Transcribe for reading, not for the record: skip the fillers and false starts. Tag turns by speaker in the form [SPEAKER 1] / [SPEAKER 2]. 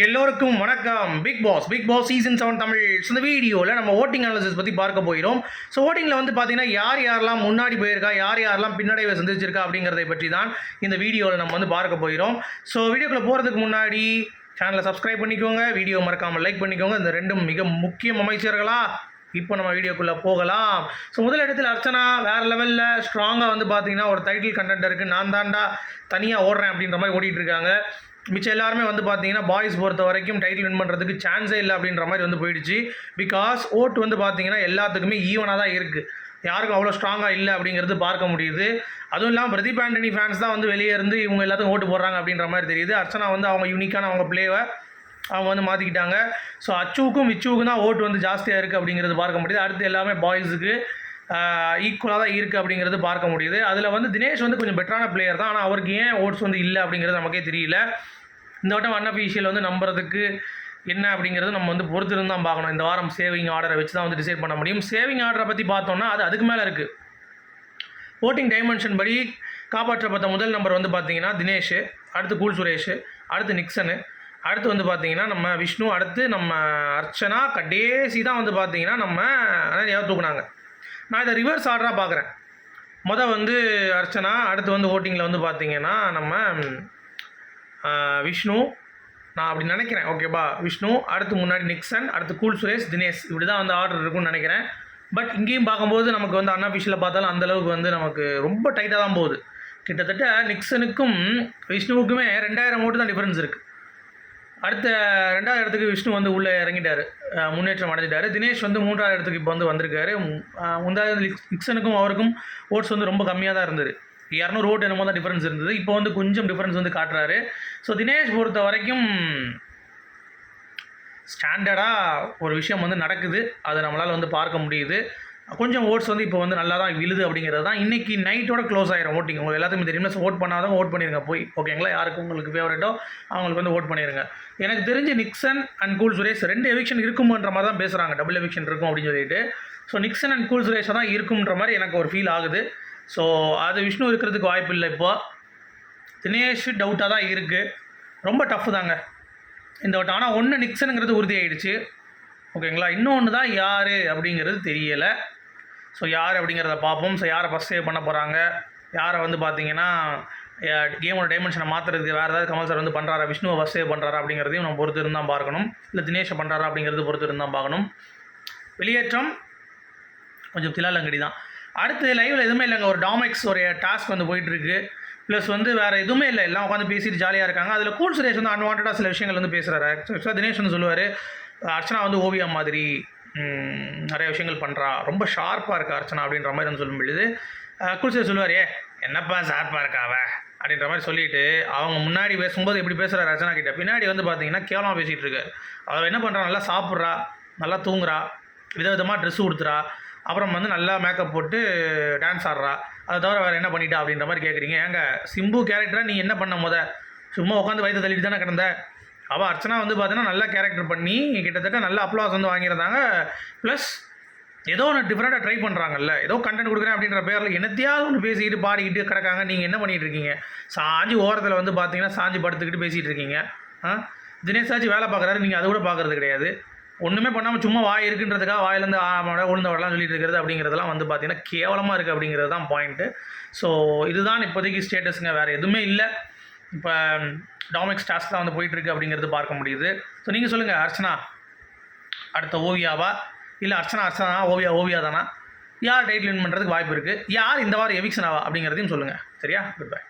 [SPEAKER 1] எல்லோருக்கும் வணக்கம். Bigg Boss season 7 Tamil. இந்த வீடியோவில் நம்ம ஓட்டிங் அனாலிசிஸ் பற்றி பார்க்க போகிறோம். ஸோ ஓட்டிங்கில் வந்து பார்த்தீங்கன்னா யாரெல்லாம் முன்னாடி போயிருக்கா, யாரெல்லாம் பின்னடைவை சந்திச்சிருக்கா அப்படிங்கிறதை பற்றி தான் இந்த வீடியோவில் நம்ம வந்து பார்க்க போகிறோம். ஸோ வீடியோக்குள்ளே போகிறதுக்கு முன்னாடி சேனலை சப்ஸ்கிரைப் பண்ணிக்கோங்க, வீடியோ மறக்காமல் லைக் பண்ணிக்கோங்க. இந்த ரெண்டும் மிக முக்கிய அமைச்சர்களா. இப்போ நம்ம வீடியோக்குள்ளே போகலாம். ஸோ முதல் இடத்துல அர்ச்சனா வேறு லெவலில் ஸ்ட்ராங்காக வந்து பார்த்தீங்கன்னா ஒரு டைட்டில் கண்டென்டருக்கு நான் தாண்டா தனியாக ஓடுறேன் அப்படின்ற மாதிரி ஓடிட்டு இருக்காங்க. மிச்சம் எல்லாருமே வந்து பார்த்தீங்கன்னா பாய்ஸ் பொறுத்த வரைக்கும் டைட்டில் வின் பண்ணுறதுக்கு சான்ஸே இல்லை அப்படின்ற மாதிரி வந்து போயிடுச்சு. பிகாஸ் ஓட்டு வந்து பார்த்தீங்கன்னா எல்லாத்துக்குமே ஈவனாக தான் இருக்குது, யாருக்கும் அவ்வளோ ஸ்ட்ராங்காக இல்லை அப்படிங்கிறது பார்க்க முடியுது. அதுவும் இல்லாமல் பிரதீப் ஆண்டனி ஃபேன்ஸ் தான் வந்து வெளியே இருந்து இவங்க எல்லாத்துக்கும் ஓட்டு போடுறாங்க அப்படின்ற மாதிரி தெரியுது. அர்ச்சனா வந்து அவங்க யூனிக்கான அவங்க பிளேவை அவங்க வந்து மாற்றிக்கிட்டாங்க. ஸோ அச்சுவுக்கும் விச்சுவுக்கும் தான் ஓட்டு வந்து ஜாஸ்தியாக இருக்குது அப்படிங்கிறது பார்க்க முடியுது. அடுத்து எல்லாமே பாய்ஸுக்கு ஈக்குவலாக தான் இருக்குது அப்படிங்கிறது பார்க்க முடியுது. அதில் வந்து தினேஷ் வந்து கொஞ்சம் பெட்டரான பிளேயர் தான், ஆனால் அவருக்கு ஏன் ஓட்ஸ் வந்து இல்லை அப்படிங்கிறது நமக்கே தெரியல. இந்த வட்டம் அன்அஃபிஷியல் வந்து நம்புறதுக்கு என்ன அப்படிங்கிறது நம்ம வந்து பொறுத்திருந்து தான் பார்க்கணும். இந்த வாரம் சேவிங் ஆர்டரை வச்சு தான் வந்து டிசைட் பண்ண முடியும். சேவிங் ஆர்டரை பற்றி பார்த்தோம்னா அதுக்கு மேலே இருக்குது. ஓட்டிங் டைமென்ஷன் படி காப்பாற்றப்பட்ட முதல் நம்பர் வந்து பார்த்தீங்கன்னா தினேஷ், அடுத்து கூல் சுரேஷ், அடுத்து நிக்சனு, அடுத்து வந்து பார்த்தீங்கன்னா நம்ம விஷ்ணு, அடுத்து நம்ம அர்ச்சனா, கடைசி தான் வந்து பார்த்தீங்கன்னா நம்ம யாராவது தூக்குனாங்க. நான் இதை ரிவர்ஸ் ஆர்டராக பார்க்குறேன். வந்து அர்ச்சனா, அடுத்து வந்து ஓட்டிங்கில் வந்து பார்த்தீங்கன்னா நம்ம விஷ்ணு, நான் அப்படி நினைக்கிறேன். ஓகேவா, விஷ்ணு, அடுத்து முன்னாடி நிக்சன், அடுத்து கூல் சுரேஷ், தினேஷ், இப்படி தான் வந்து ஆர்டர் இருக்குன்னு நினைக்கிறேன். பட் இங்கேயும் பார்க்கும்போது நமக்கு வந்து அன்அஃபிஷியலில் பார்த்தாலும் அந்தளவுக்கு வந்து நமக்கு ரொம்ப டைட்டாக தான் போகுது. கிட்டத்தட்ட நிக்சனுக்கும் விஷ்ணுவுக்குமே 2000 ஓட்டு தான் டிஃப்ரென்ஸ் இருக்குது. அடுத்த 2வது இடத்துக்கு விஷ்ணு வந்து உள்ளே இறங்கிட்டார், முன்னேற்றம் அடைஞ்சிட்டார். தினேஷ் வந்து 3வது இடத்துக்கு இப்போ வந்து வந்திருக்காரு. முந்தாவது நிக்சனுக்கும் அவருக்கும் ஓட்ஸ் வந்து ரொம்ப கம்மியாக தான் இருந்தது, 200 ஓட்டு என்னமோ தான் டிஃப்ரென்ஸ் இருந்தது. இப்போ வந்து கொஞ்சம் டிஃப்ரென்ஸ் வந்து காட்டுறாரு. ஸோ தினேஷ் பொறுத்த வரைக்கும் ஸ்டாண்டர்டாக ஒரு விஷயம் வந்து நடக்குது, அதை நம்மளால் வந்து பார்க்க முடியுது. கொஞ்சம் ஓட்ஸ் வந்து இப்போ வந்து நல்லா தான் விழுது அப்படிங்கிறது தான். இன்றைக்கி நைட்டோட க்ளோஸ் ஆகிரும் ஓட்டிங். உங்களுக்கு எல்லாத்துக்கும் தெரியுமா, ஓட் பண்ணாதவங்க ஓட் பண்ணிடுங்க போய். ஓகேங்களா, யாருக்கு உங்களுக்கு ஃபேவரட்டோ அவங்களுக்கு வந்து ஓட் பண்ணிடுங்க. எனக்கு தெரிஞ்சு Nixon and cool Suresh 2 eviction இருக்கும்ன்ற மாதிரி தான் பேசுகிறாங்க, டபுள் எவிக்ஷன் இருக்கும் அப்படின்னு சொல்லிட்டு. ஸோ நிக்சன் அண்ட் கூல் சுரேஷாக தான் இருக்கும்ன்ற மாதிரி எனக்கு ஒரு ஃபீல் ஆகுது. ஸோ அது விஷ்ணு இருக்கிறதுக்கு வாய்ப்பு இல்லை. இப்போ தினேஷ் டவுட்டாக தான் இருக்குது, ரொம்ப டஃப் தாங்க இந்த வட்டம். ஆனால் ஒன்று நிக்சனுங்கிறது உறுதியாகிடுச்சு. ஓகேங்களா, இன்னொன்று தான் யார் அப்படிங்கிறது தெரியலை. ஸோ யார் அப்படிங்கிறத பார்ப்போம். ஸோ யாரை ஃபஸ்ட் சேவ் பண்ண போகிறாங்க, யாரை வந்து பார்த்தீங்கன்னா கேமோட டைமென்ஷனை மாற்றுறதுக்கு வேறு ஏதாவது கமல் சார் வந்து பண்ணுறாரா, விஷ்ணுவை ஃபஸ்ட் சேவ் பண்ணுறாரா அப்படிங்கிறதையும் நம்ம பொறுத்து இருந்தால் பார்க்கணும். இல்லை தினேஷை பண்ணுறாரா அப்படிங்கிறது பொறுத்து இருந்தால் பார்க்கணும். வெளியேற்றம் கொஞ்சம் திலாலங்கடி தான். அடுத்து லைவில் எதுவுமே இல்லைங்க, ஒரு டாமெக்ஸ் ஒரு டாஸ்க் வந்து போயிட்டுருக்கு. ப்ளஸ் வந்து வேறு எதுவுமே இல்லை, எல்லாம் உட்காந்து பேசிட்டு ஜாலியாக இருக்காங்க. அதில் கூல் சுரேஷ் வந்து அன்வான்டாக சில விஷயங்கள் வந்து பேசுகிறாரு. ஆக்சுவலாக தினேஷ் வந்து சொல்லுவார், அர்ச்சனா வந்து ஓவியா மாதிரி நிறைய விஷயங்கள் பண்ணுறா, ரொம்ப ஷார்ப்பாக இருக்கா அர்ச்சனா அப்படின்ற மாதிரி வந்து சொல்லும் பொழுது கூல் சுரேஷ் சொல்லுவார், என்னப்பா ஷார்ப்பாக இருக்காவ அப்படின்ற மாதிரி சொல்லிவிட்டு அவங்க முன்னாடி பேசும்போது எப்படி பேசுகிறார் அர்ச்சனா கிட்ட, பின்னாடி வந்து பார்த்தீங்கன்னா கேவலமாக பேசிகிட்டு இருக்காரு. அவள் என்ன பண்ணுறா, நல்லா சாப்பிட்றா, நல்லா தூங்குறா, விதவிதமாக ட்ரெஸ்ஸு கொடுத்துறா, அப்புறம் வந்து நல்லா மேக்கப் போட்டு டான்ஸ் ஆடுறா, அதை தவிர வேறு என்ன பண்ணிட்டா அப்படின்ற மாதிரி கேட்குறீங்க. ஏங்க சிம்பு கேரக்டராக நீ என்ன பண்ண சும்மா உட்காந்து வயிற்று தள்ளிட்டு தானே கிடந்த. அவள் அர்ச்சனா வந்து பார்த்தீங்கன்னா நல்லா கேரக்டர் பண்ணி கிட்டத்தட்ட நல்ல அப்ளாஸ் வந்து வாங்கியிருந்தாங்க. ப்ளஸ் ஏதோ ஒன்று டிஃப்ரெண்ட்டாக ட்ரை பண்ணுறாங்கல்ல, ஏதோ கண்டென்ட் கொடுக்குறேன் அப்படின்ற பேரில் என்னத்தையாவது ஒன்று பேசிக்கிட்டு பாடிக்கிட்டு கிடக்காங்க. நீங்கள் என்ன பண்ணிகிட்டு இருக்கீங்க, சாஞ்சி ஓரத்தில் வந்து பார்த்தீங்கன்னா சாஞ்சி படுத்துக்கிட்டு பேசிகிட்டு இருக்கீங்க. தினேஷாச்சு வேலை பார்க்குறாரு, நீங்கள் அதை கூட பார்க்குறது கிடையாது. ஒன்றுமே பண்ணாமல் சும்மா வாய் இருக்குன்றதுக்காக வாயிலேருந்து உளுந்தவடலாம் சொல்லிட்டு இருக்கிறது அப்படிங்கிறதெல்லாம் வந்து பார்த்திங்கன்னா கேவலமாக இருக்குது அப்படிங்கிறது தான் பாயிண்ட்டு. ஸோ இதுதான் இப்போதைக்கு ஸ்டேட்டஸுங்க, வேறு எதுவுமே இல்லை. இப்போ டாமெக்ஸ் டாஸ்க் தான் வந்து போயிட்டுருக்கு அப்படிங்கிறது பார்க்க முடியுது. ஸோ நீங்கள் சொல்லுங்கள், அர்ச்சனா அடுத்த ஓவியாவா, இல்லை அர்ச்சனா ஓவியா தானா, யார் டைட்டில் வின் பண்ணுறதுக்கு வாய்ப்பு இருக்குது, யார் இந்த வாரம் எவிக்ஷன் ஆவா அப்படிங்கிறதையும் சொல்லுங்கள். சரியா, குட் பை.